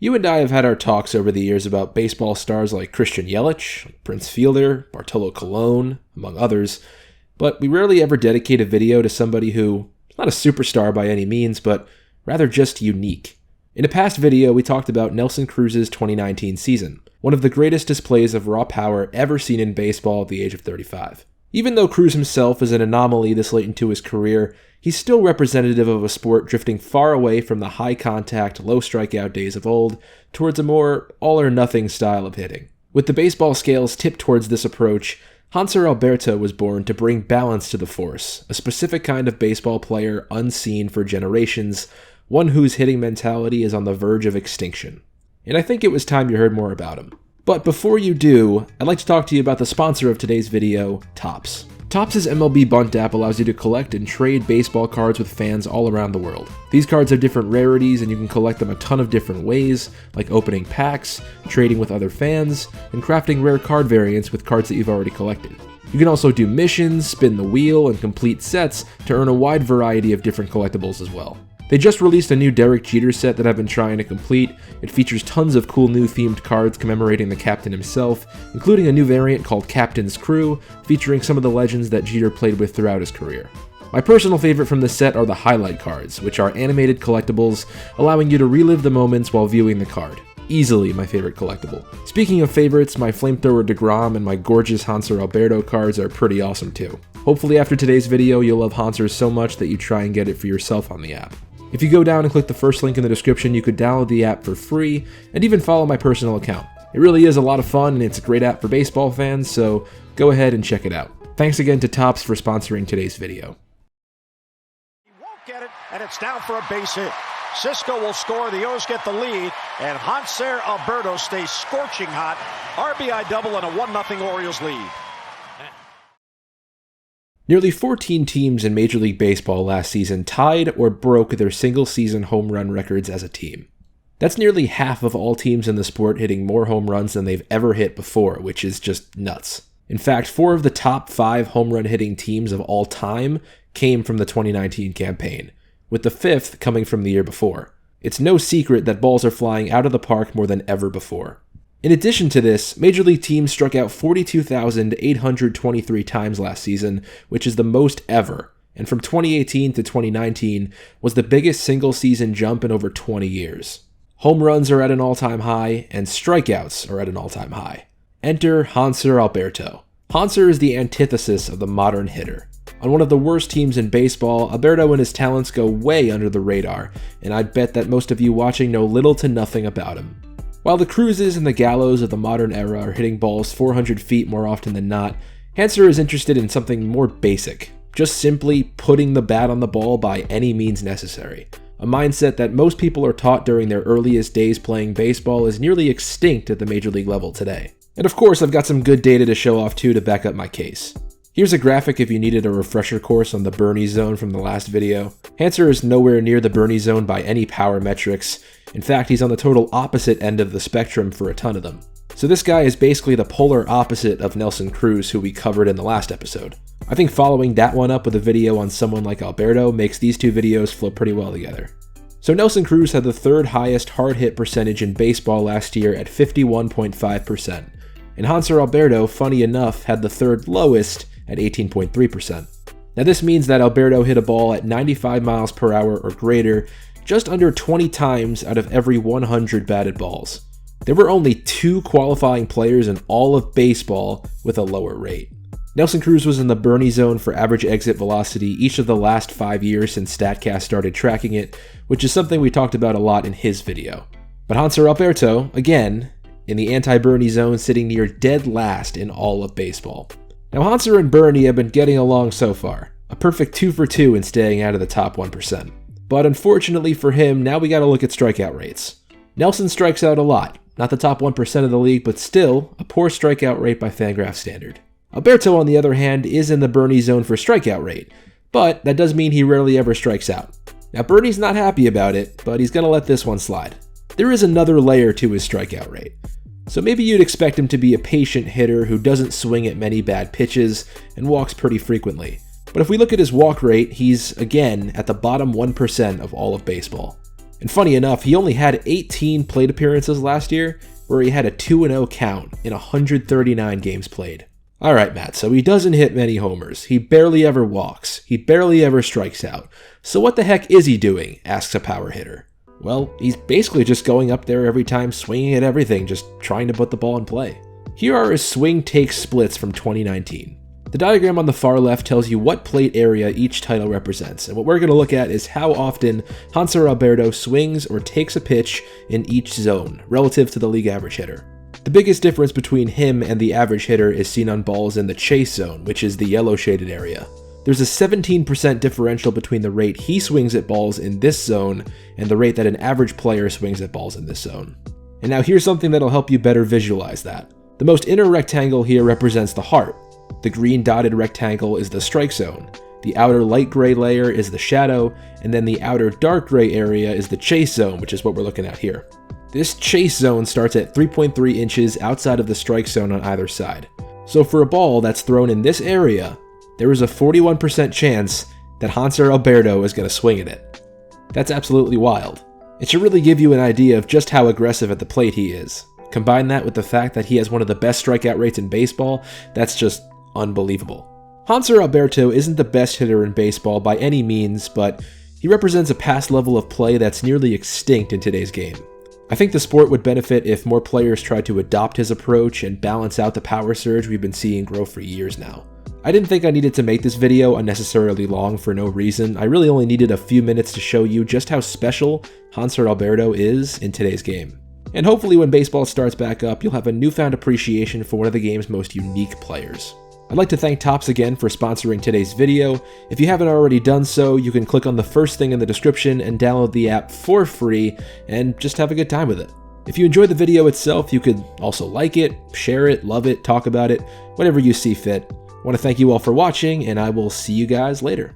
You and I have had our talks over the years about baseball stars like Christian Yelich, Prince Fielder, Bartolo Colon, among others, but we rarely ever dedicate a video to somebody who is not a superstar by any means, but rather just unique. In a past video, we talked about Nelson Cruz's 2019 season, one of the greatest displays of raw power ever seen in baseball at the age of 35. Even though Cruz himself is an anomaly this late into his career, he's still representative of a sport drifting far away from the high-contact, low-strikeout days of old towards a more all-or-nothing style of hitting. With the baseball scales tipped towards this approach, Hanser Alberto was born to bring balance to the force, a specific kind of baseball player unseen for generations, one whose hitting mentality is on the verge of extinction. And I think it was time you heard more about him. But before you do, I'd like to talk to you about the sponsor of today's video, Topps. Topps' MLB Bunt app allows you to collect and trade baseball cards with fans all around the world. These cards have different rarities and you can collect them a ton of different ways, like opening packs, trading with other fans, and crafting rare card variants with cards that you've already collected. You can also do missions, spin the wheel, and complete sets to earn a wide variety of different collectibles as well. They just released a new Derek Jeter set that I've been trying to complete. It features tons of cool new themed cards commemorating the captain himself, including a new variant called Captain's Crew, featuring some of the legends that Jeter played with throughout his career. My personal favorite from the set are the highlight cards, which are animated collectibles, allowing you to relive the moments while viewing the card. Easily my favorite collectible. Speaking of favorites, my Flamethrower DeGrom and my gorgeous Hanser Alberto cards are pretty awesome too. Hopefully after today's video you'll love Hanser so much that you try and get it for yourself on the app. If you go down and click the first link in the description, you could download the app for free and even follow my personal account. It really is a lot of fun and it's a great app for baseball fans, so go ahead and check it out. Thanks again to Topps for sponsoring today's video. He won't get it, and it's down for a base hit. Cisco will score, the O's get the lead, and Hanser Alberto stays scorching hot. RBI double and a 1-0 Orioles lead. Nearly 14 teams in Major League Baseball last season tied or broke their single-season home run records as a team. That's nearly half of all teams in the sport hitting more home runs than they've ever hit before, which is just nuts. In fact, 4 of the top 5 home run hitting teams of all time came from the 2019 campaign, with the 5th coming from the year before. It's no secret that balls are flying out of the park more than ever before. In addition to this, Major League teams struck out 42,823 times last season, which is the most ever, and from 2018 to 2019 was the biggest single-season jump in over 20 years. Home runs are at an all-time high, and strikeouts are at an all-time high. Enter Hanser Alberto. Hanser is the antithesis of the modern hitter. On one of the worst teams in baseball, Alberto and his talents go way under the radar, and I'd bet that most of you watching know little to nothing about him. While the Cruzes and the Gallos of the modern era are hitting balls 400 feet more often than not, Hanser is interested in something more basic, just simply putting the bat on the ball by any means necessary. A mindset that most people are taught during their earliest days playing baseball is nearly extinct at the major league level today. And of course, I've got some good data to show off too to back up my case. Here's a graphic if you needed a refresher course on the Bernie zone from the last video. Hanser is nowhere near the Bernie zone by any power metrics. In fact, he's on the total opposite end of the spectrum for a ton of them. So this guy is basically the polar opposite of Nelson Cruz, who we covered in the last episode. I think following that one up with a video on someone like Alberto makes these two videos flow pretty well together. So Nelson Cruz had the 3rd highest hard hit percentage in baseball last year at 51.5%. And Hanser Alberto, funny enough, had the 3rd lowest at 18.3%. Now this means that Alberto hit a ball at 95 miles per hour or greater just under 20 times out of every 100 batted balls. There were only 2 qualifying players in all of baseball with a lower rate. Nelson Cruz was in the Bernie zone for average exit velocity each of the last 5 years since StatCast started tracking it, which is something we talked about a lot in his video. But Hanser Alberto, again, in the anti-Bernie zone, sitting near dead last in all of baseball. Now Hanser and Bernie have been getting along so far, a perfect 2 for 2 in staying out of the top 1%. But unfortunately for him, now we gotta look at strikeout rates. Nelson strikes out a lot, not the top 1% of the league, but still a poor strikeout rate by Fangraphs standard. Alberto, on the other hand, is in the Bernie zone for strikeout rate, but that does mean he rarely ever strikes out. Now Bernie's not happy about it, but he's gonna let this one slide. There is another layer to his strikeout rate. So maybe you'd expect him to be a patient hitter who doesn't swing at many bad pitches and walks pretty frequently. But if we look at his walk rate, he's, again, at the bottom 1% of all of baseball. And funny enough, he only had 18 plate appearances last year, where he had a 2-0 count in 139 games played. Alright, Matt, so he doesn't hit many homers. He barely ever walks. He barely ever strikes out. So what the heck is he doing? Asks a power hitter. Well, he's basically just going up there every time, swinging at everything, just trying to put the ball in play. Here are his swing take splits from 2019. The diagram on the far left tells you what plate area each title represents, and what we're going to look at is how often Hanser Alberto swings or takes a pitch in each zone, relative to the league average hitter. The biggest difference between him and the average hitter is seen on balls in the chase zone, which is the yellow shaded area. There's a 17% differential between the rate he swings at balls in this zone and the rate that an average player swings at balls in this zone. And now here's something that'll help you better visualize that. The most inner rectangle here represents the heart. The green dotted rectangle is the strike zone. The outer light gray layer is the shadow, and then the outer dark gray area is the chase zone, which is what we're looking at here. This chase zone starts at 3.3 inches outside of the strike zone on either side. So for a ball that's thrown in this area, there is a 41% chance that Hanser Alberto is going to swing at it. That's absolutely wild. It should really give you an idea of just how aggressive at the plate he is. Combine that with the fact that he has one of the best strikeout rates in baseball, that's just unbelievable. Hanser Alberto isn't the best hitter in baseball by any means, but he represents a past level of play that's nearly extinct in today's game. I think the sport would benefit if more players tried to adopt his approach and balance out the power surge we've been seeing grow for years now. I didn't think I needed to make this video unnecessarily long for no reason. I really only needed a few minutes to show you just how special Hanser Alberto is in today's game. And hopefully when baseball starts back up, you'll have a newfound appreciation for one of the game's most unique players. I'd like to thank Topps again for sponsoring today's video. If you haven't already done so, you can click on the first thing in the description and download the app for free and just have a good time with it. If you enjoyed the video itself, you could also like it, share it, love it, talk about it, whatever you see fit. I want to thank you all for watching, and I will see you guys later.